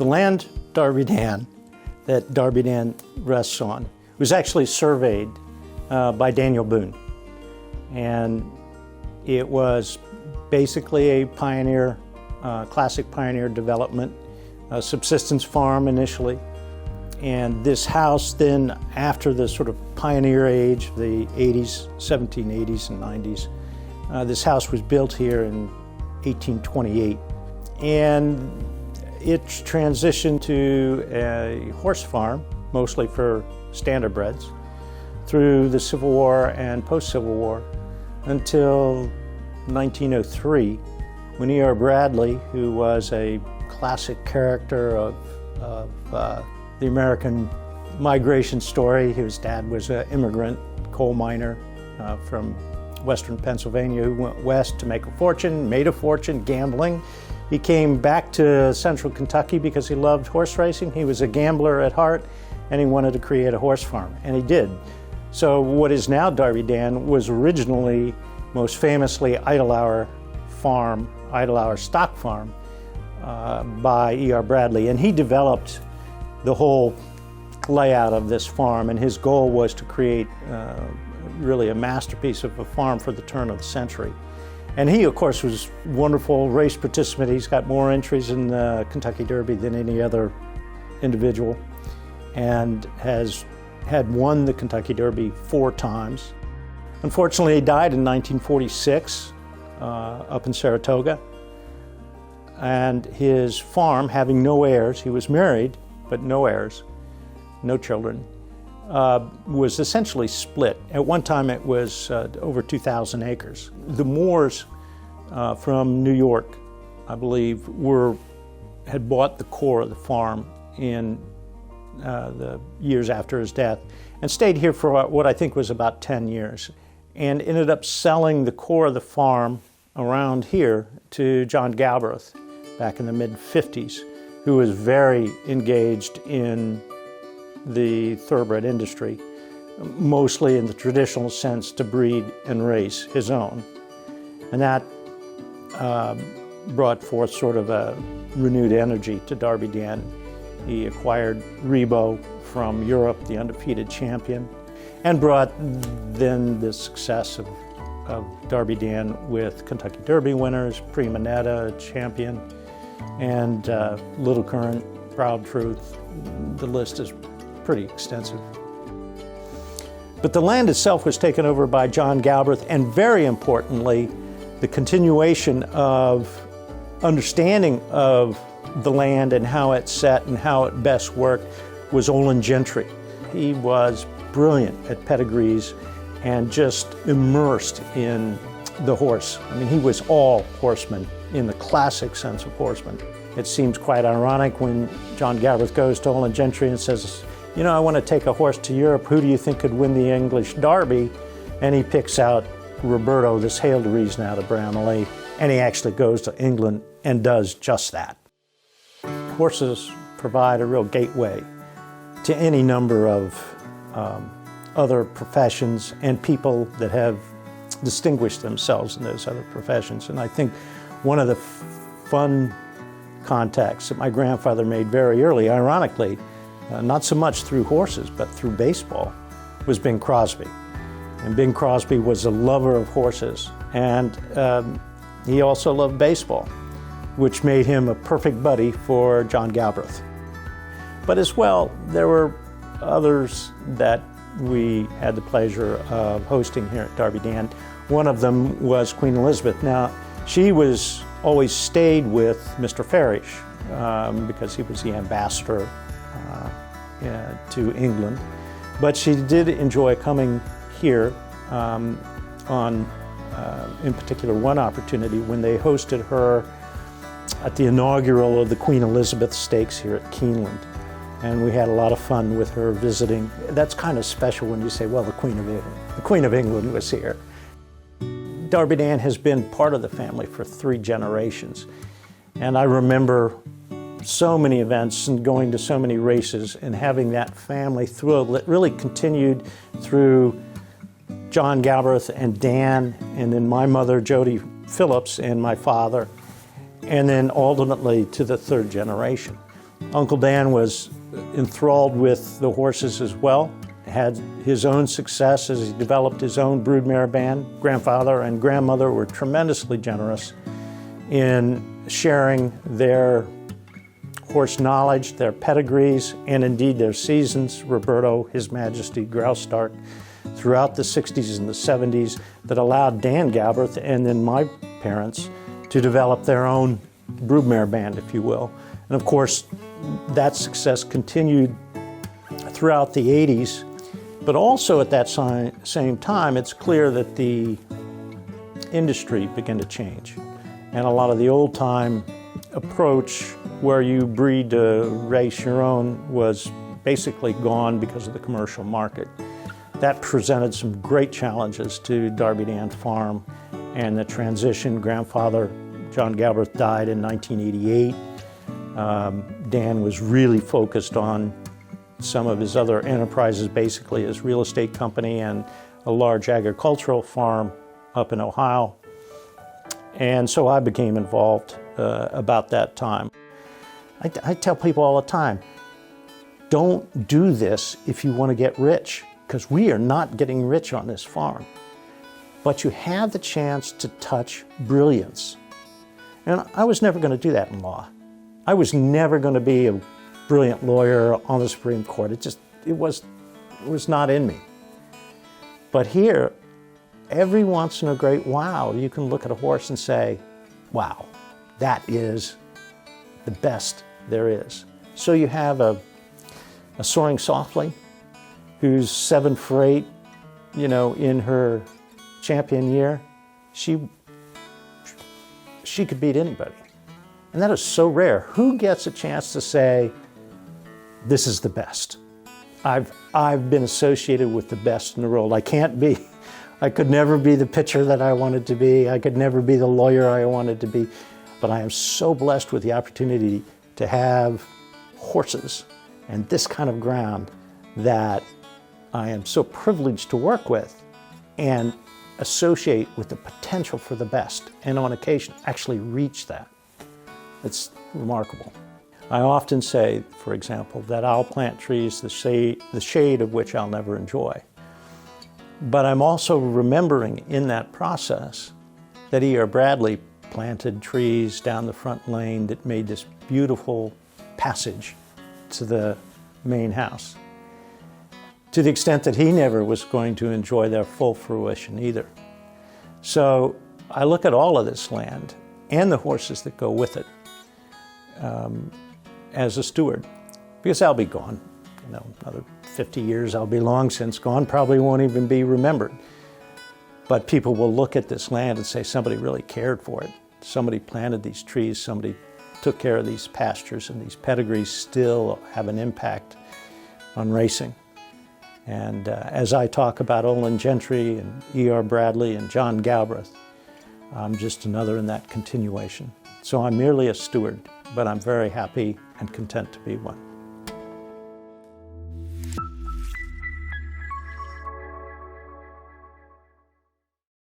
The land Darby Dan, that Darby Dan rests on, was actually surveyed by Daniel Boone. And it was basically a pioneer, classic pioneer development, a subsistence farm initially. And this house then, after the sort of pioneer age, the 80s, 1780s and 90s, this house was built here in 1828. And it transitioned to a horse farm, mostly for standardbreds, through the Civil War and post-Civil War until 1903, when E.R. Bradley, who was a classic character of the American migration story. His dad was an immigrant coal miner from western Pennsylvania who went west to make a fortune, made a fortune gambling. He came back to central Kentucky because he loved horse racing. He was a gambler at heart, and he wanted to create a horse farm, and he did. So what is now Darby Dan was originally, most famously, Idlehour Farm, Idlehour Stock Farm, by E.R. Bradley, and he developed the whole layout of this farm, and his goal was to create really a masterpiece of a farm for the turn of the century. And he, of course, was a wonderful race participant. He's got more entries in the Kentucky Derby than any other individual, and had won the Kentucky Derby 4 times. Unfortunately, he died in 1946 up in Saratoga. And his farm, having no heirs, he was married, but no heirs, no children, was essentially split. At one time it was over 2,000 acres. The Moores from New York, I believe, had bought the core of the farm in the years after his death and stayed here for what I think was about 10 years and ended up selling the core of the farm around here to John Galbraith back in the mid-50s, who was very engaged in the thoroughbred industry, mostly in the traditional sense to breed and race his own. And that brought forth sort of a renewed energy to Darby Dan. He acquired Rebo from Europe, the undefeated champion, and brought then the success of Darby Dan with Kentucky Derby winners, Prima Netta, champion, and Little Current, Proud Truth. The list is pretty extensive. But the land itself was taken over by John Galbraith, and very importantly, the continuation of understanding of the land and how it's set and how it best worked was Olin Gentry. He was brilliant at pedigrees and just immersed in the horse. I mean, he was all horseman in the classic sense of horseman. It seems quite ironic when John Galbraith goes to Olin Gentry and says, you know, I want to take a horse to Europe. Who do you think could win the English Derby? And he picks out Roberto, this hail de reason out of Bramley, and he actually goes to England and does just that. Horses provide a real gateway to any number of other professions and people that have distinguished themselves in those other professions. And I think one of the fun contacts that my grandfather made very early, ironically, not so much through horses, but through baseball, was Bing Crosby. And Bing Crosby was a lover of horses, and he also loved baseball, which made him a perfect buddy for John Galbraith. But as well, there were others that we had the pleasure of hosting here at Darby Dan. One of them was Queen Elizabeth. Now, she was always stayed with Mr. Farish because he was the ambassador to England. But she did enjoy coming here on, in particular, one opportunity when they hosted her at the inaugural of the Queen Elizabeth Stakes here at Keeneland. And we had a lot of fun with her visiting. That's kind of special when you say, well, the Queen of England. The Queen of England was here. Darby Dan has been part of the family for 3 generations. And I remember so many events and going to so many races and having that family through it really continued through John Galbraith and Dan, and then my mother, Jody Phillips, and my father, and then ultimately to the 3rd generation. Uncle Dan was enthralled with the horses as well, had his own success as he developed his own broodmare band. Grandfather and grandmother were tremendously generous in sharing their horse knowledge, their pedigrees, and indeed their seasons. Roberto, His Majesty, Graustark, throughout the 60s and the 70s, that allowed Dan Galbraith and then my parents to develop their own broodmare band, if you will. And of course, that success continued throughout the 80s, but also at that same time, it's clear that the industry began to change. And a lot of the old-time approach where you breed to race your own was basically gone because of the commercial market. That presented some great challenges to Darby Dan Farm and the transition. Grandfather John Galbraith died in 1988. Dan was really focused on some of his other enterprises, basically his real estate company and a large agricultural farm up in Ohio. And so I became involved about that time. I tell people all the time, don't do this if you want to get rich, because we are not getting rich on this farm. But you have the chance to touch brilliance. And I was never going to do that in law. I was never going to be a brilliant lawyer on the Supreme Court. It was not in me. But here, every once in a great while, you can look at a horse and say, wow, that is the best there is. So you have a Soaring Softly, who's 7 for 8, in her champion year. She could beat anybody. And that is so rare. Who gets a chance to say, this is the best? I've been associated with the best in the world. I could never be the pitcher that I wanted to be. I could never be the lawyer I wanted to be. But I am so blessed with the opportunity to have horses and this kind of ground that I am so privileged to work with and associate with the potential for the best, and on occasion actually reach that. It's remarkable. I often say, for example, that I'll plant trees the shade of which I'll never enjoy. But I'm also remembering in that process that E.R. Bradley planted trees down the front lane that made this beautiful passage to the main house, to the extent that he never was going to enjoy their full fruition either. So I look at all of this land and the horses that go with it as a steward, because I'll be gone. Another 50 years I'll be long since gone, probably won't even be remembered. But people will look at this land and say, somebody really cared for it. Somebody planted these trees, somebody took care of these pastures, and these pedigrees still have an impact on racing. And as I talk about Olin Gentry and E.R. Bradley and John Galbraith, I'm just another in that continuation. So I'm merely a steward, but I'm very happy and content to be one.